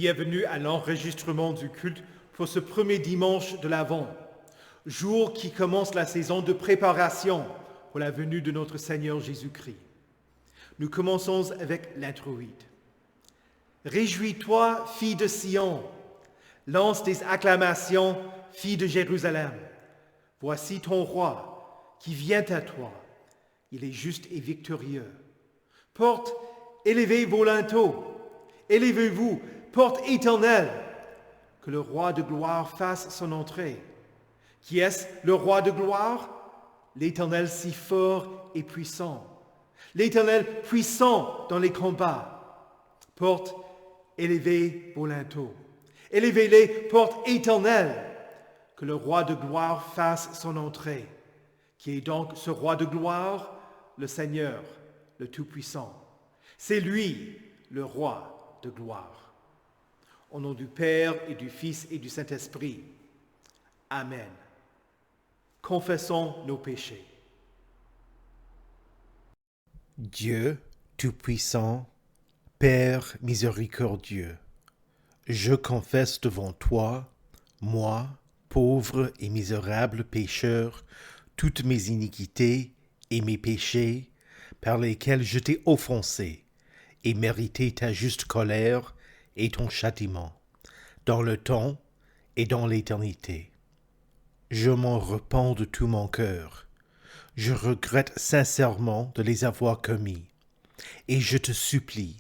Bienvenue à l'enregistrement du culte pour ce premier dimanche de l'Avent, jour qui commence la saison de préparation pour la venue de notre Seigneur Jésus-Christ. Nous commençons avec l'introïde. Réjouis-toi, fille de Sion, lance des acclamations, fille de Jérusalem. Voici ton roi qui vient à toi. Il est juste et victorieux. Porte, élevez vos linteaux, élevez-vous, porte éternelle, que le roi de gloire fasse son entrée. Qui est-ce le roi de gloire? L'Éternel si fort et puissant. L'Éternel puissant dans les combats. Porte, élevez vos linteaux. Élevez-les, porte éternelle, que le roi de gloire fasse son entrée. Qui est donc ce roi de gloire? Le Seigneur, le Tout-Puissant. C'est lui, le roi de gloire. Au nom du Père et du Fils et du Saint-Esprit. Amen. Confessons nos péchés. Dieu Tout-Puissant, Père miséricordieux, je confesse devant toi, moi, pauvre et misérable pécheur, toutes mes iniquités et mes péchés par lesquels je t'ai offensé et mérité ta juste colère et ton châtiment, dans le temps et dans l'éternité. Je m'en repens de tout mon cœur. Je regrette sincèrement de les avoir commis, et je te supplie,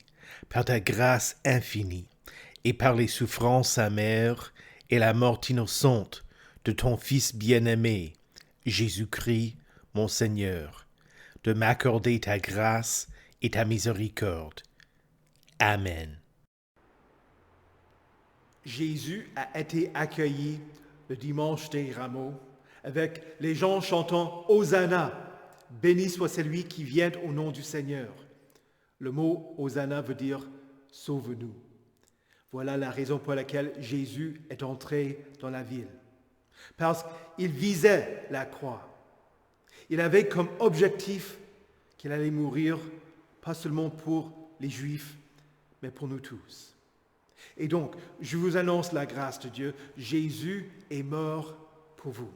par ta grâce infinie, et par les souffrances amères et la mort innocente de ton Fils bien-aimé, Jésus-Christ, mon Seigneur, de m'accorder ta grâce et ta miséricorde. Amen. Jésus a été accueilli le dimanche des Rameaux avec les gens chantant Hosanna, béni soit celui qui vient au nom du Seigneur. Le mot Hosanna veut dire sauve-nous. Voilà la raison pour laquelle Jésus est entré dans la ville. Parce qu'il visait la croix. Il avait comme objectif qu'il allait mourir, pas seulement pour les Juifs, mais pour nous tous. Et donc, je vous annonce la grâce de Dieu. Jésus est mort pour vous.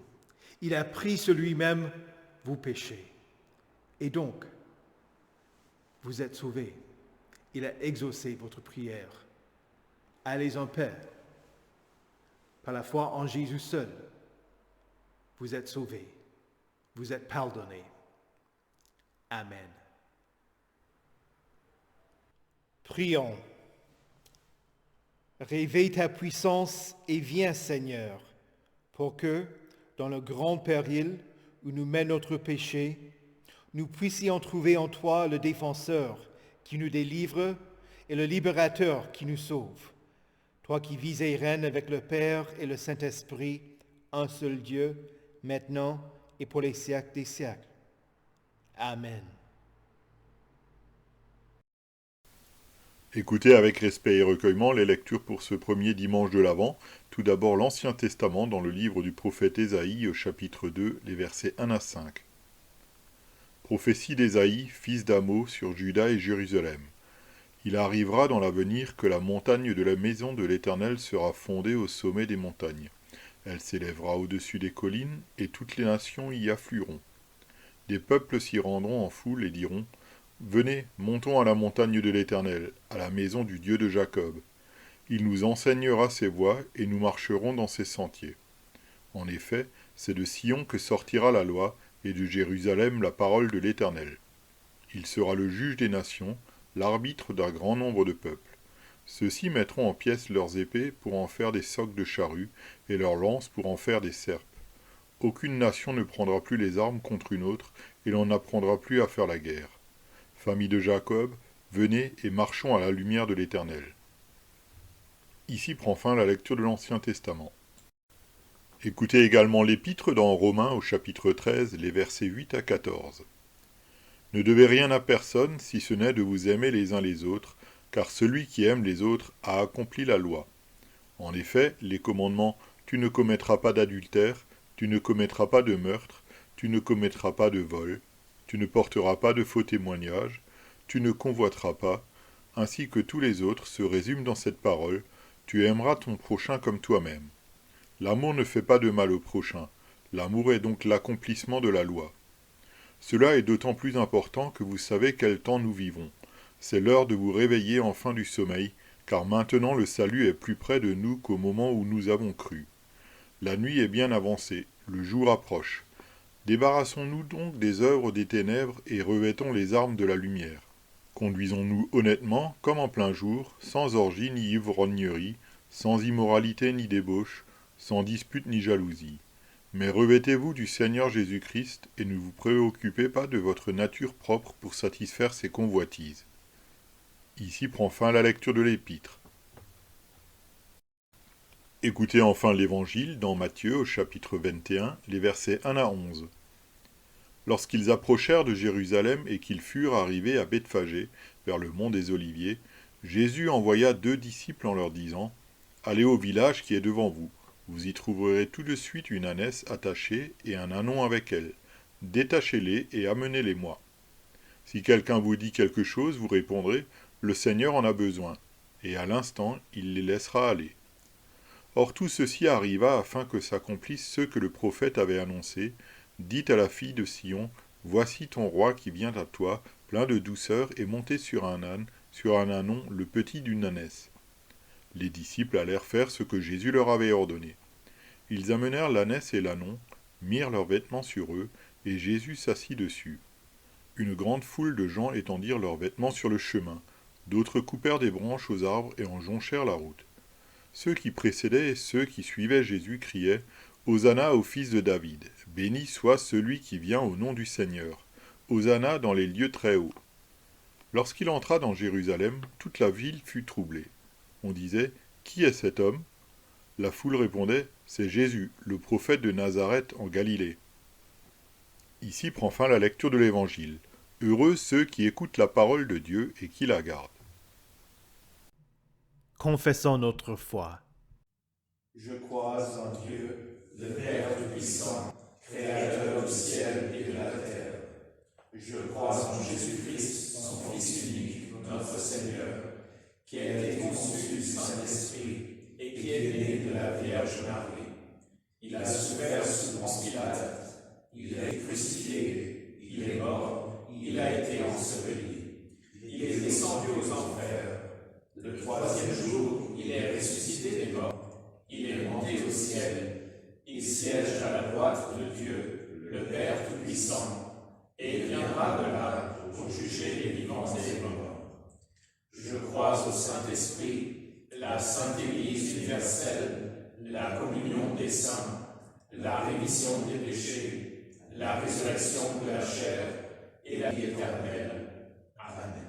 Il a pris sur lui-même vos péchés. Et donc, vous êtes sauvés. Il a exaucé votre prière. Allez en paix. Par la foi en Jésus seul, vous êtes sauvés. Vous êtes pardonnés. Amen. Prions. Réveille ta puissance et viens, Seigneur, pour que, dans le grand péril où nous mène notre péché, nous puissions trouver en toi le défenseur qui nous délivre et le libérateur qui nous sauve. Toi qui vis et règnes avec le Père et le Saint-Esprit, un seul Dieu, maintenant et pour les siècles des siècles. Amen. Écoutez avec respect et recueillement les lectures pour ce premier dimanche de l'Avent. Tout d'abord l'Ancien Testament dans le livre du prophète Ésaïe au chapitre 2, les versets 1 à 5. Prophétie d'Ésaïe, fils d'Amos, sur Juda et Jérusalem. Il arrivera dans l'avenir que la montagne de la maison de l'Éternel sera fondée au sommet des montagnes. Elle s'élèvera au-dessus des collines, et toutes les nations y afflueront. Des peuples s'y rendront en foule et diront « Venez, montons à la montagne de l'Éternel, à la maison du Dieu de Jacob. Il nous enseignera ses voies, et nous marcherons dans ses sentiers. En effet, c'est de Sion que sortira la loi, et de Jérusalem la parole de l'Éternel. Il sera le juge des nations, l'arbitre d'un grand nombre de peuples. Ceux-ci mettront en pièces leurs épées pour en faire des socs de charrues, et leurs lances pour en faire des serpes. Aucune nation ne prendra plus les armes contre une autre, et l'on n'apprendra plus à faire la guerre. Famille de Jacob, venez et marchons à la lumière de l'Éternel. » Ici prend fin la lecture de l'Ancien Testament. Écoutez également l'Épître dans Romains au chapitre 13, les versets 8 à 14. Ne devez rien à personne si ce n'est de vous aimer les uns les autres, car celui qui aime les autres a accompli la loi. En effet, les commandements « Tu ne commettras pas d'adultère, tu ne commettras pas de meurtre, tu ne commettras pas de vol, tu ne porteras pas de faux témoignages, tu ne convoiteras pas », ainsi que tous les autres se résument dans cette parole Tu aimeras ton prochain comme toi-même. L'amour ne fait pas de mal au prochain. L'amour est donc l'accomplissement de la loi. Cela est d'autant plus important que vous savez quel temps nous vivons. C'est l'heure de vous réveiller enfin du sommeil, car maintenant le salut est plus près de nous qu'au moment où nous avons cru. La nuit est bien avancée, le jour approche. Débarrassons-nous donc des œuvres des ténèbres et revêtons les armes de la lumière. Conduisons-nous honnêtement, comme en plein jour, sans orgie ni ivrognerie, sans immoralité ni débauche, sans dispute ni jalousie. Mais revêtez-vous du Seigneur Jésus-Christ et ne vous préoccupez pas de votre nature propre pour satisfaire ses convoitises. Ici prend fin la lecture de l'Épître. Écoutez enfin l'Évangile dans Matthieu au chapitre 21, les versets 1 à 11. Lorsqu'ils approchèrent de Jérusalem et qu'ils furent arrivés à Bethphagée, vers le mont des Oliviers, Jésus envoya 2 disciples en leur disant « Allez au village qui est devant vous. Vous y trouverez tout de suite une ânesse attachée et un ânon avec elle. Détachez-les et amenez-les-moi. Si quelqu'un vous dit quelque chose, vous répondrez « Le Seigneur en a besoin », et à l'instant, il les laissera aller. Or tout ceci arriva afin que s'accomplisse ce que le prophète avait annoncé. Dites à la fille de Sion, voici ton roi qui vient à toi, plein de douceur et monté sur un âne, sur un ânon, le petit d'une ânesse. Les disciples allèrent faire ce que Jésus leur avait ordonné. Ils amenèrent l'ânesse et l'ânon, mirent leurs vêtements sur eux, et Jésus s'assit dessus. Une grande foule de gens étendirent leurs vêtements sur le chemin, d'autres coupèrent des branches aux arbres et en jonchèrent la route. Ceux qui précédaient et ceux qui suivaient Jésus criaient « Hosanna au fils de David, béni soit celui qui vient au nom du Seigneur, Hosanna dans les lieux très hauts. » Lorsqu'il entra dans Jérusalem, toute la ville fut troublée. On disait « Qui est cet homme ?» La foule répondait « C'est Jésus, le prophète de Nazareth en Galilée. » Ici prend fin la lecture de l'Évangile. Heureux ceux qui écoutent la parole de Dieu et qui la gardent. Confessons notre foi. Je crois en Dieu, le Père Tout-Puissant, Créateur du ciel et de la terre. Je crois en Jésus-Christ, son Fils unique, notre Seigneur, qui a été conçu du Saint-Esprit et qui est né de la Vierge Marie. Il a souffert sous Ponce Pilate, il est crucifié, il est mort, il a été enseveli. Il est descendu aux enfers. Le 3e jour, il est ressuscité des morts. Il est monté au ciel. Il siège à la droite de Dieu, le Père Tout-Puissant, et il viendra de là pour juger les vivants et les morts. Je crois au Saint-Esprit, la Sainte Église universelle, la communion des saints, la rémission des péchés, la résurrection de la chair et la vie éternelle. Amen.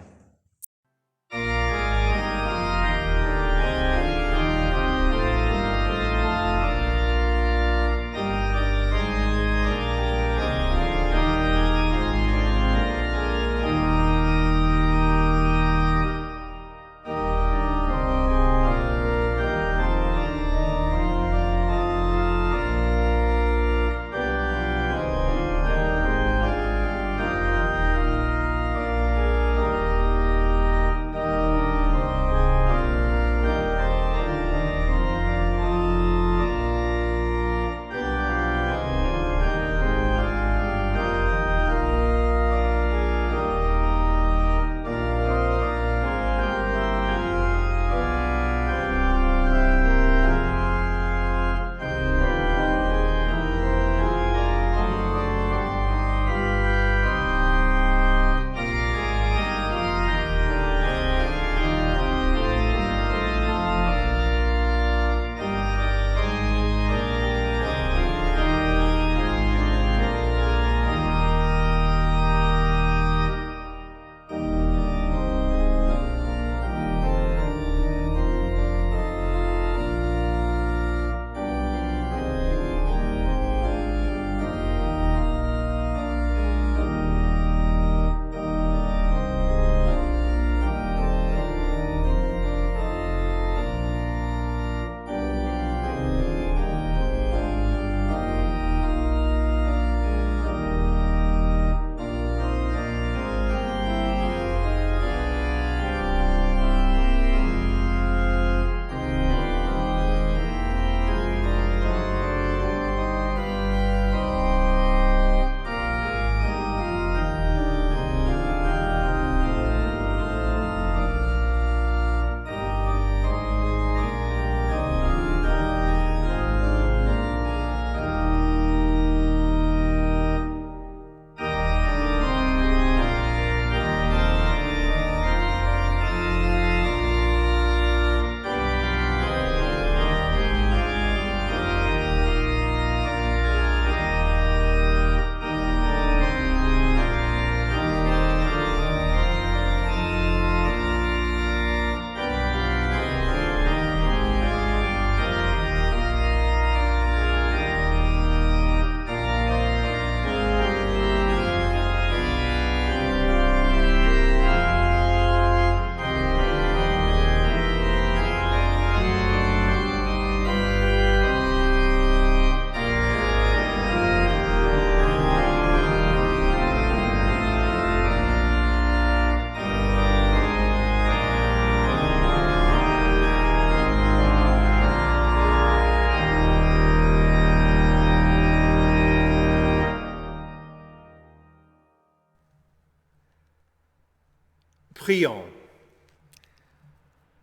Prions.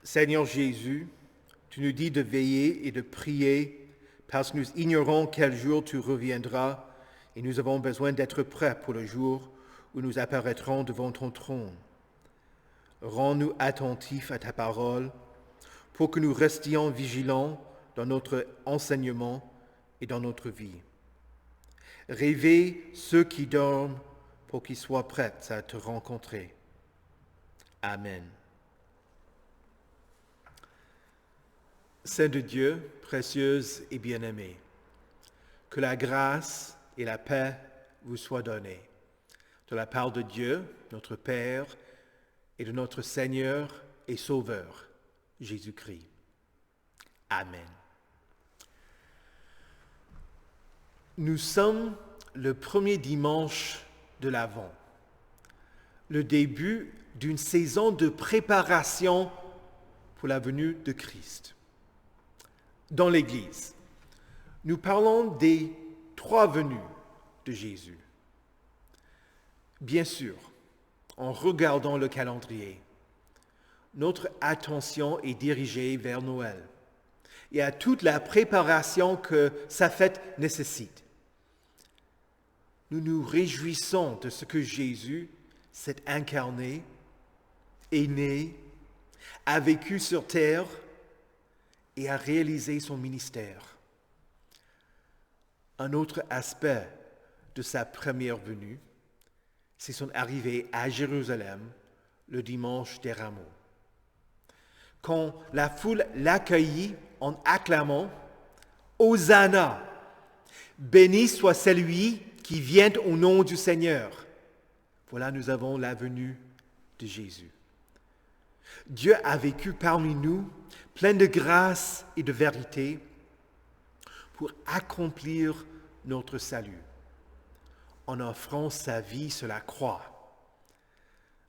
Seigneur Jésus, tu nous dis de veiller et de prier parce que nous ignorons quel jour tu reviendras et nous avons besoin d'être prêts pour le jour où nous apparaîtrons devant ton trône. Rends-nous attentifs à ta parole pour que nous restions vigilants dans notre enseignement et dans notre vie. Réveille ceux qui dorment pour qu'ils soient prêts à te rencontrer. Amen. Saint de Dieu, précieuse et bien-aimée, que la grâce et la paix vous soient données, de la part de Dieu, notre Père, et de notre Seigneur et Sauveur, Jésus-Christ. Amen. Nous sommes le premier dimanche de l'Avent, le début d'une saison de préparation pour la venue de Christ. Dans l'Église, nous parlons des 3 venues de Jésus. Bien sûr, en regardant le calendrier, notre attention est dirigée vers Noël et à toute la préparation que sa fête nécessite. Nous nous réjouissons de ce que Jésus s'est incarné, est né, a vécu sur terre et a réalisé son ministère. Un autre aspect de sa première venue, c'est son arrivée à Jérusalem le dimanche des Rameaux. Quand la foule l'accueillit en acclamant « Hosanna, béni soit celui qui vient au nom du Seigneur ». Voilà, nous avons la venue de Jésus. Dieu a vécu parmi nous, plein de grâce et de vérité, pour accomplir notre salut, en offrant sa vie sur la croix.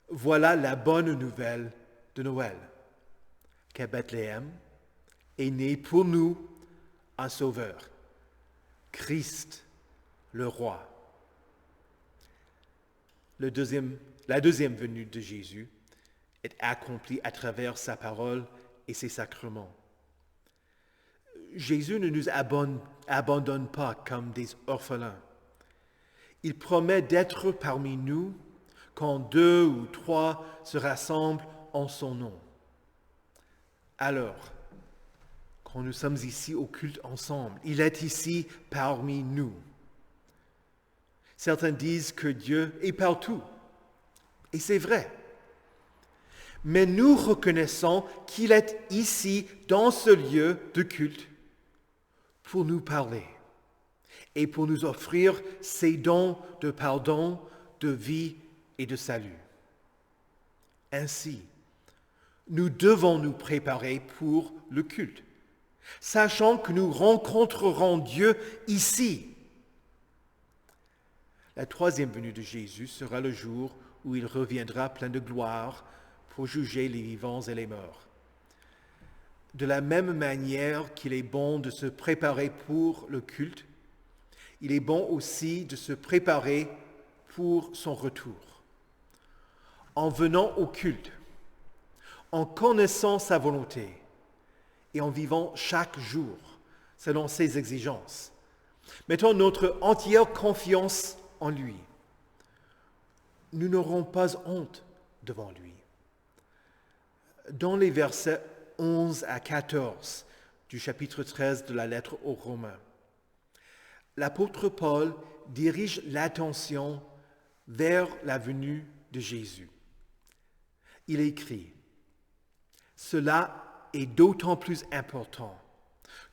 Voilà la bonne nouvelle de Noël, qu'à Bethléem est né pour nous un Sauveur, Christ le Roi. La deuxième venue de Jésus est accomplie à travers sa parole et ses sacrements. Jésus ne nous abandonne pas comme des orphelins. Il promet d'être parmi nous quand 2 ou 3 se rassemblent en son nom. Alors, quand nous sommes ici au culte ensemble, il est ici parmi nous. Certains disent que Dieu est partout, et c'est vrai. Mais nous reconnaissons qu'il est ici, dans ce lieu de culte, pour nous parler et pour nous offrir ses dons de pardon, de vie et de salut. Ainsi, nous devons nous préparer pour le culte, sachant que nous rencontrerons Dieu ici. La 3e venue de Jésus sera le jour où il reviendra plein de gloire pour juger les vivants et les morts. De la même manière qu'il est bon de se préparer pour le culte, il est bon aussi de se préparer pour son retour. En venant au culte, en connaissant sa volonté et en vivant chaque jour selon ses exigences, mettons notre entière confiance en lui. Nous n'aurons pas honte devant lui. Dans les versets 11 à 14 du chapitre 13 de la lettre aux Romains, l'apôtre Paul dirige l'attention vers la venue de Jésus. Il écrit « Cela est d'autant plus important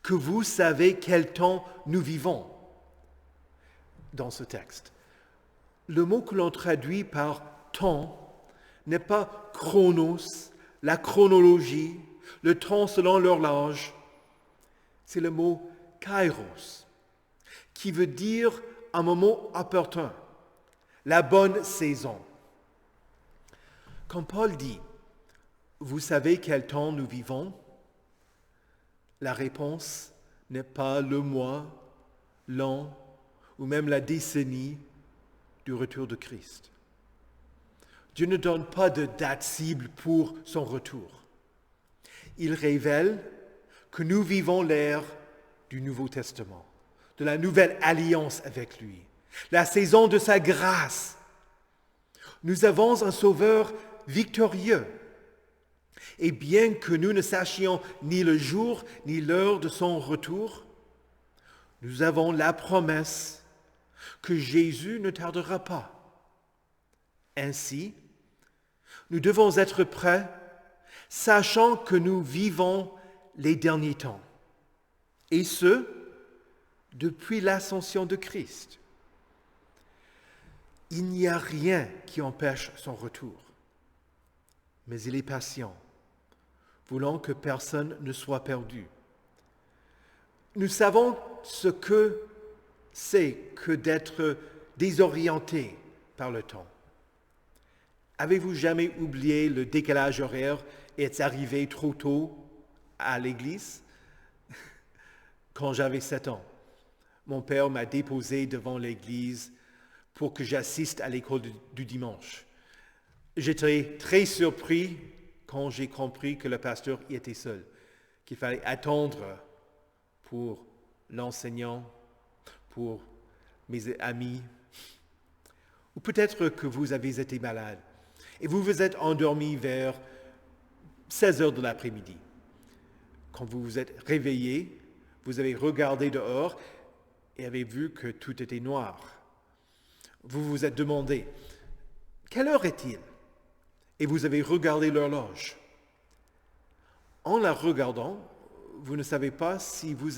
que vous savez quel temps nous vivons. » Dans ce texte, le mot que l'on traduit par « temps » n'est pas « chronos », la chronologie, le temps selon l'horloge. C'est le mot « kairos », qui veut dire un moment opportun, la bonne saison. Quand Paul dit « Vous savez quel temps nous vivons ?» la réponse n'est pas le mois, l'an ou même la décennie du retour de Christ. Dieu ne donne pas de date cible pour son retour. Il révèle que nous vivons l'ère du Nouveau Testament, de la nouvelle alliance avec lui, la saison de sa grâce. Nous avons un Sauveur victorieux. Et bien que nous ne sachions ni le jour ni l'heure de son retour, nous avons la promesse que Jésus ne tardera pas. Ainsi, nous devons être prêts, sachant que nous vivons les derniers temps, et ce, depuis l'ascension de Christ. Il n'y a rien qui empêche son retour, mais il est patient, voulant que personne ne soit perdu. Nous savons ce que c'est que d'être désorienté par le temps. Avez-vous jamais oublié le décalage horaire et êtes arrivé trop tôt à l'église? Quand j'avais 7 ans, mon père m'a déposé devant l'église pour que j'assiste à l'école du dimanche. J'étais très surpris quand j'ai compris que le pasteur y était seul, qu'il fallait attendre pour l'enseignant, pour mes amis. Ou peut-être que vous avez été malade et vous vous êtes endormi vers 16 heures de l'après-midi. Quand vous vous êtes réveillé, vous avez regardé dehors et avez vu que tout était noir. Vous vous êtes demandé, quelle heure est-il? Et vous avez regardé l'horloge. En la regardant, vous ne savez pas si vous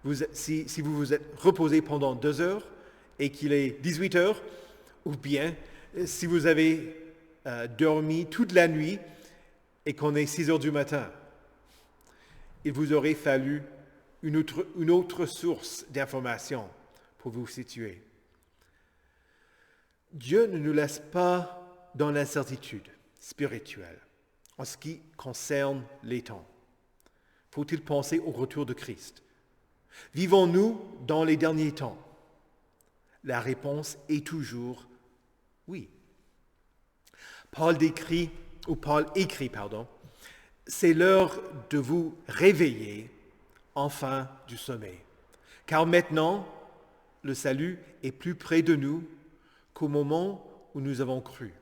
vous êtes reposé pendant 2 heures et qu'il est 18 heures, ou bien si vous avez dormi toute la nuit et qu'on est 6 heures du matin. Il vous aurait fallu une autre source d'information pour vous situer. Dieu ne nous laisse pas dans l'incertitude spirituelle en ce qui concerne les temps. Faut-il penser au retour de Christ? Vivons-nous dans les derniers temps? La réponse est toujours oui. Paul écrit, c'est l'heure de vous réveiller enfin du sommeil. Car maintenant, le salut est plus près de nous qu'au moment où nous avons cru.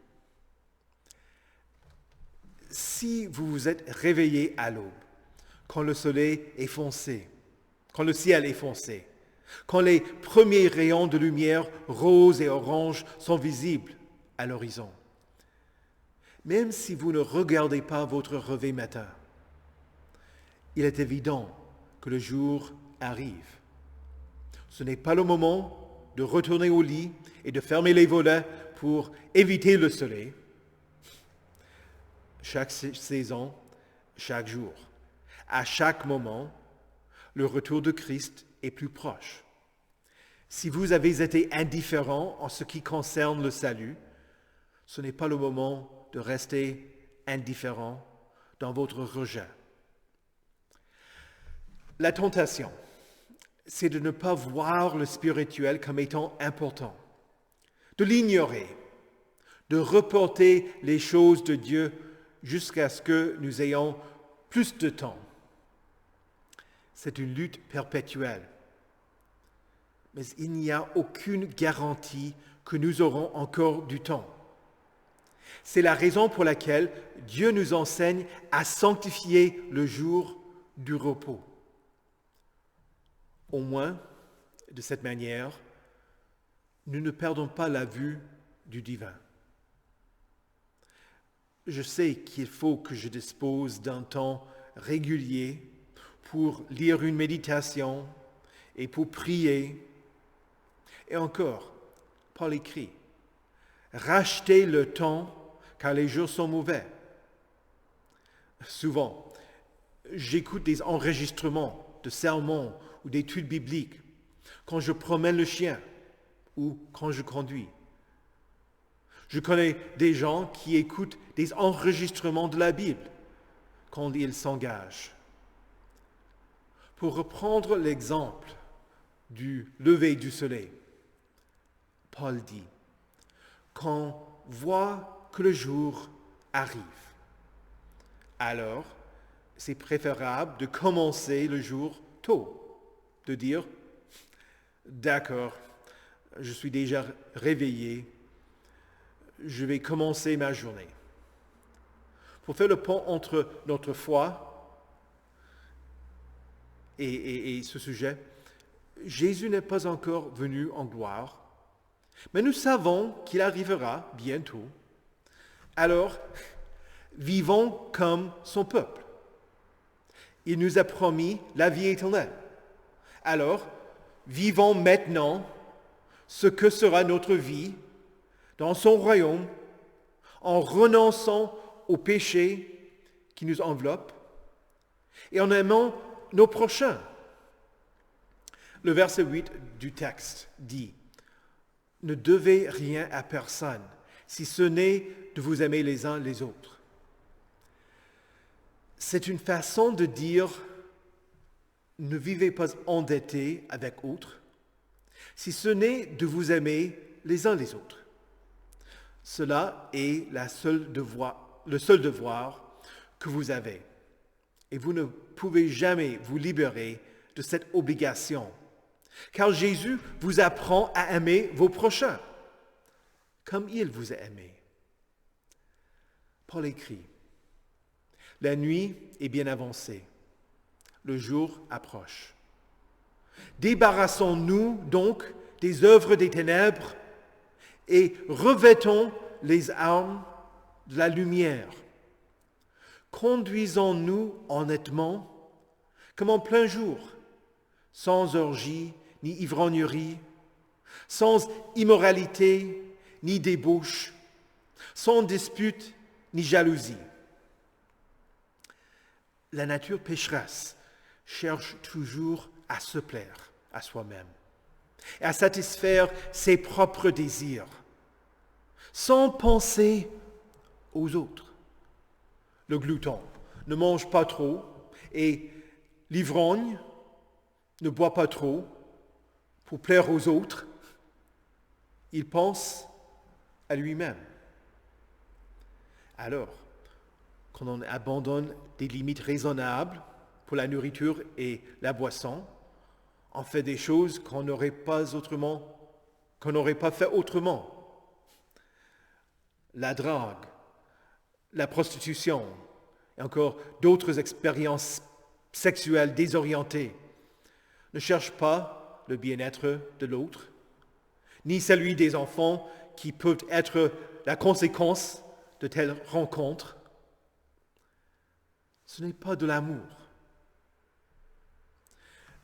Si vous vous êtes réveillé à l'aube, quand le soleil est foncé, quand le ciel est foncé, quand les premiers rayons de lumière rose et orange sont visibles à l'horizon, même si vous ne regardez pas votre réveil matin, il est évident que le jour arrive. Ce n'est pas le moment de retourner au lit et de fermer les volets pour éviter le soleil. Chaque saison, chaque jour, à chaque moment, le retour de Christ est plus proche. Si vous avez été indifférent en ce qui concerne le salut, ce n'est pas le moment de rester indifférent dans votre rejet. La tentation, c'est de ne pas voir le spirituel comme étant important, de l'ignorer, de reporter les choses de Dieu jusqu'à ce que nous ayons plus de temps. C'est une lutte perpétuelle. Mais il n'y a aucune garantie que nous aurons encore du temps. C'est la raison pour laquelle Dieu nous enseigne à sanctifier le jour du repos. Au moins, de cette manière, nous ne perdons pas la vue du divin. Je sais qu'il faut que je dispose d'un temps régulier pour lire une méditation et pour prier. Et encore, Paul écrit, « Rachetez le temps car les jours sont mauvais. » Souvent, j'écoute des enregistrements de sermons ou d'études bibliques quand je promène le chien ou quand je conduis. Je connais des gens qui écoutent des enregistrements de la Bible quand ils s'engagent. Pour reprendre l'exemple du lever du soleil, Paul dit, quand voient que le jour arrive. Alors, c'est préférable de commencer le jour tôt, de dire « D'accord, je suis déjà réveillé, je vais commencer ma journée. » Pour faire le pont entre notre foi et ce sujet, Jésus n'est pas encore venu en gloire, mais nous savons qu'il arrivera bientôt. Alors, vivons comme son peuple. Il nous a promis la vie éternelle. Alors, vivons maintenant ce que sera notre vie dans son royaume en renonçant au péché qui nous enveloppe et en aimant nos prochains. Le verset 8 du texte dit « Ne devez rien à personne, si ce n'est de vous aimer les uns les autres. » C'est une façon de dire « Ne vivez pas endettés avec autres, si ce n'est de vous aimer les uns les autres. » Cela est le seul devoir que vous avez. Et vous ne pouvez jamais vous libérer de cette obligation. Car Jésus vous apprend à aimer vos prochains, comme il vous a aimé. Paul écrit, « La nuit est bien avancée, le jour approche. Débarrassons-nous donc des œuvres des ténèbres et revêtons les armes de la lumière. Conduisons-nous honnêtement comme en plein jour, sans orgie ni ivrognerie, sans immoralité ni débauche, sans dispute ni jalousie. » La nature pécheresse cherche toujours à se plaire à soi-même et à satisfaire ses propres désirs, sans penser aux autres. Le glouton ne mange pas trop et l'ivrogne ne boit pas trop pour plaire aux autres. Il pense à lui-même. Alors, quand on abandonne des limites raisonnables pour la nourriture et la boisson, on fait des choses qu'on n'aurait pas fait autrement. La drogue, la prostitution et encore d'autres expériences sexuelles désorientées ne cherchent pas le bien-être de l'autre, ni celui des enfants qui peuvent être la conséquence de telles rencontres. Ce n'est pas de l'amour.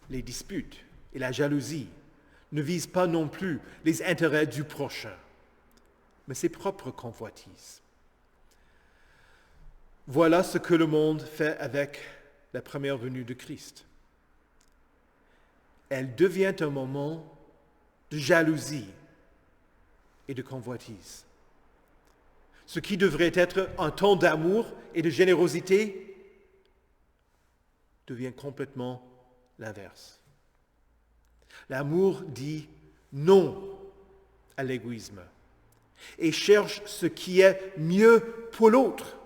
Les disputes et la jalousie ne visent pas non plus les intérêts du prochain, mais ses propres convoitises. Voilà ce que le monde fait avec la première venue de Christ. Elle devient un moment de jalousie et de convoitise. Ce qui devrait être un temps d'amour et de générosité devient complètement l'inverse. L'amour dit non à l'égoïsme et cherche ce qui est mieux pour l'autre.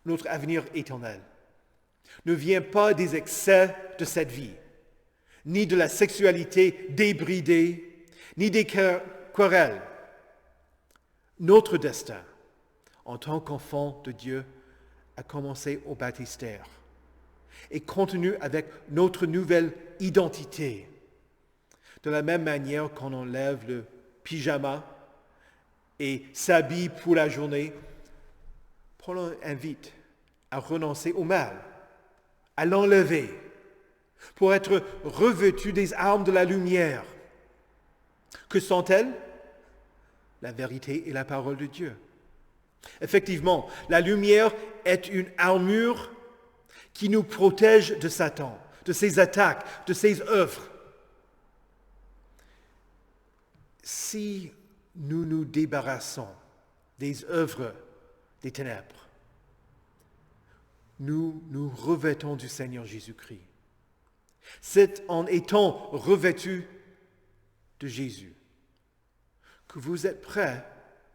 Notre avenir éternel ne vient pas des excès de cette vie, ni de la sexualité débridée, ni des querelles. Notre destin, en tant qu'enfant de Dieu, a commencé au baptistère et continue avec notre nouvelle identité. De la même manière qu'on enlève le pyjama et s'habille pour la journée, Paul invite à renoncer au mal, à l'enlever, pour être revêtu des armes de la lumière. Que sont-elles? La vérité et la parole de Dieu. Effectivement, la lumière est une armure qui nous protège de Satan, de ses attaques, de ses œuvres. Si nous nous débarrassons des œuvres des ténèbres, nous nous revêtons du Seigneur Jésus-Christ. C'est en étant revêtus de Jésus que vous êtes prêts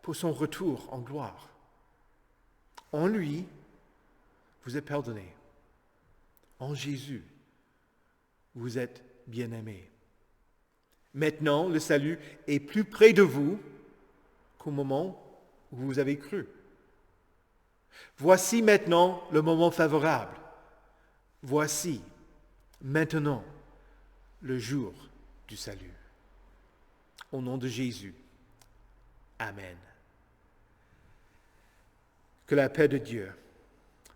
pour son retour en gloire. En lui, vous êtes pardonnés. En Jésus, vous êtes bien-aimés. Maintenant, le salut est plus près de vous qu'au moment où vous avez cru. Voici maintenant le moment favorable. Voici maintenant le jour du salut. Au nom de Jésus. Amen. Que la paix de Dieu,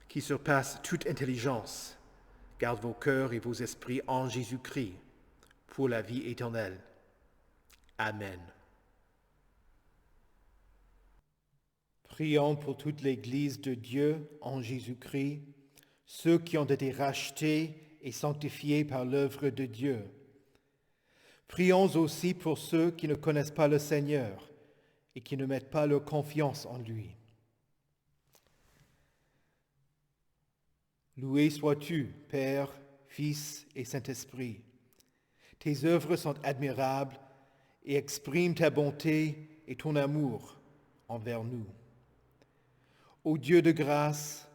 qui surpasse toute intelligence, garde vos cœurs et vos esprits en Jésus-Christ pour la vie éternelle. Amen. Prions pour toute l'Église de Dieu en Jésus-Christ, ceux qui ont été rachetés et sanctifiés par l'œuvre de Dieu. Prions aussi pour ceux qui ne connaissent pas le Seigneur et qui ne mettent pas leur confiance en lui. Loué sois-tu, Père, Fils et Saint-Esprit. Tes œuvres sont admirables et expriment ta bonté et ton amour envers nous. Ô Dieu de grâce,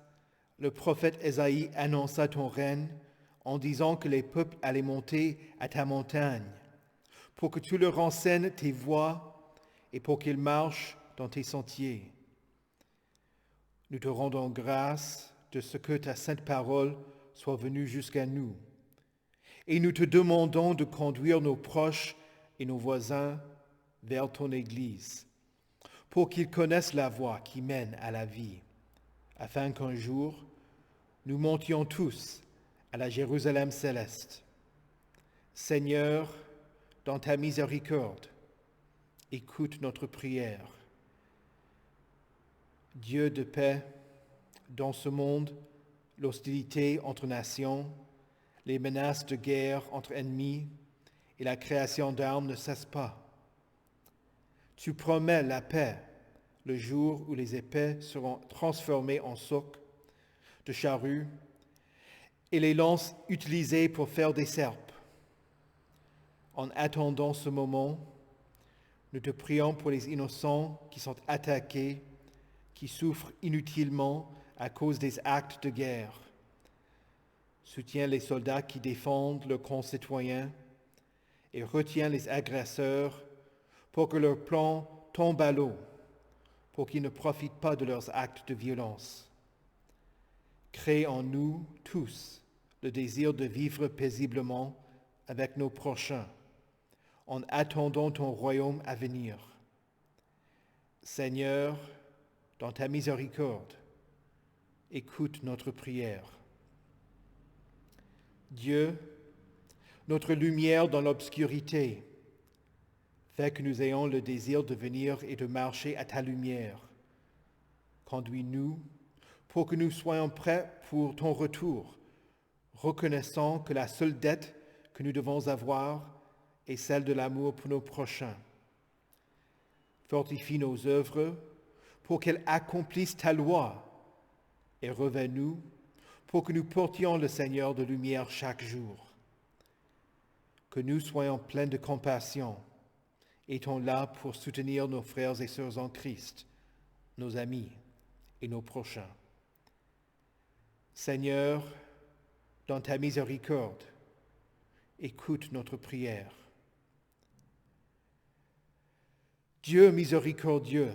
le prophète Ésaïe annonça ton règne en disant que les peuples allaient monter à ta montagne, pour que tu leur enseignes tes voies et pour qu'ils marchent dans tes sentiers. Nous te rendons grâce de ce que ta sainte parole soit venue jusqu'à nous. Et nous te demandons de conduire nos proches et nos voisins vers ton Église, pour qu'ils connaissent la voie qui mène à la vie, afin qu'un jour, nous montions tous à la Jérusalem céleste. Seigneur, dans ta miséricorde, écoute notre prière. Dieu de paix, dans ce monde, l'hostilité entre nations, les menaces de guerre entre ennemis et la création d'armes ne cessent pas. Tu promets la paix le jour où les épées seront transformées en socs de charrues et les lances utilisées pour faire des serpes. En attendant ce moment, nous te prions pour les innocents qui sont attaqués, qui souffrent inutilement à cause des actes de guerre. Soutiens les soldats qui défendent leurs concitoyens et retiens les agresseurs pour que leur plan tombe à l'eau, pour qu'ils ne profitent pas de leurs actes de violence. Crée en nous tous le désir de vivre paisiblement avec nos prochains, en attendant ton royaume à venir. Seigneur, dans ta miséricorde, écoute notre prière. Dieu, notre lumière dans l'obscurité, fais que nous ayons le désir de venir et de marcher à ta lumière. Conduis-nous pour que nous soyons prêts pour ton retour, reconnaissant que la seule dette que nous devons avoir est celle de l'amour pour nos prochains. Fortifie nos œuvres pour qu'elles accomplissent ta loi et reviens-nous pour que nous portions le Seigneur de lumière chaque jour. Que nous soyons pleins de compassion, étant là pour soutenir nos frères et sœurs en Christ, nos amis et nos prochains. Seigneur, dans ta miséricorde, écoute notre prière. Dieu miséricordieux,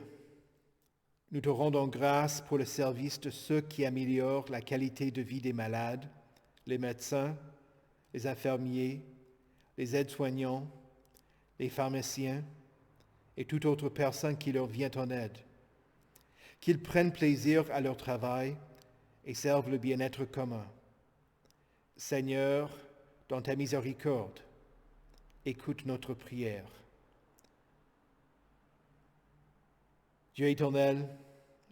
nous te rendons grâce pour le service de ceux qui améliorent la qualité de vie des malades, les médecins, les infirmiers, les aides-soignants, les pharmaciens et toute autre personne qui leur vient en aide. Qu'ils prennent plaisir à leur travail et servent le bien-être commun. Seigneur, dans ta miséricorde, écoute notre prière. Dieu éternel,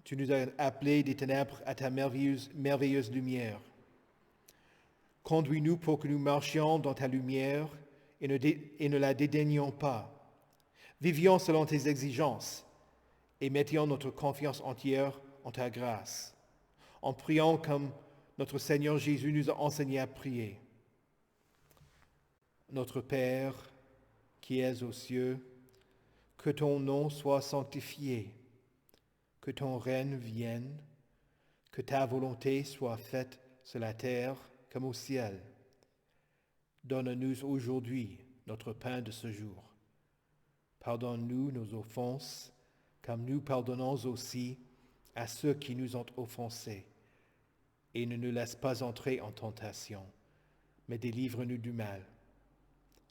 tu nous as appelés des ténèbres à ta merveilleuse lumière. Conduis-nous pour que nous marchions dans ta lumière et ne la dédaignions pas. Vivions selon tes exigences et mettions notre confiance entière en ta grâce, en priant comme notre Seigneur Jésus nous a enseigné à prier. Notre Père, qui es aux cieux, que ton nom soit sanctifié, que ton règne vienne, que ta volonté soit faite sur la terre comme au ciel. Donne-nous aujourd'hui notre pain de ce jour. Pardonne-nous nos offenses, comme nous pardonnons aussi à ceux qui nous ont offensés. Et ne nous laisse pas entrer en tentation, mais délivre-nous du mal.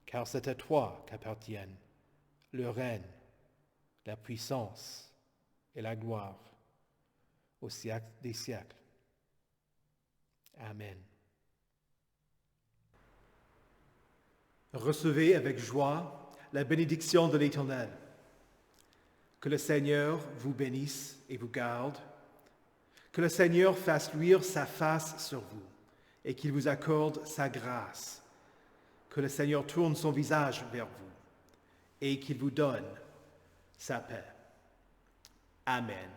Car c'est à toi qu'appartiennent le règne, la puissance et la gloire au siècle des siècles. Amen. Recevez avec joie la bénédiction de l'Éternel. Que le Seigneur vous bénisse et vous garde. Que le Seigneur fasse luire sa face sur vous et qu'il vous accorde sa grâce. Que le Seigneur tourne son visage vers vous et qu'il vous donne sa paix. Amen.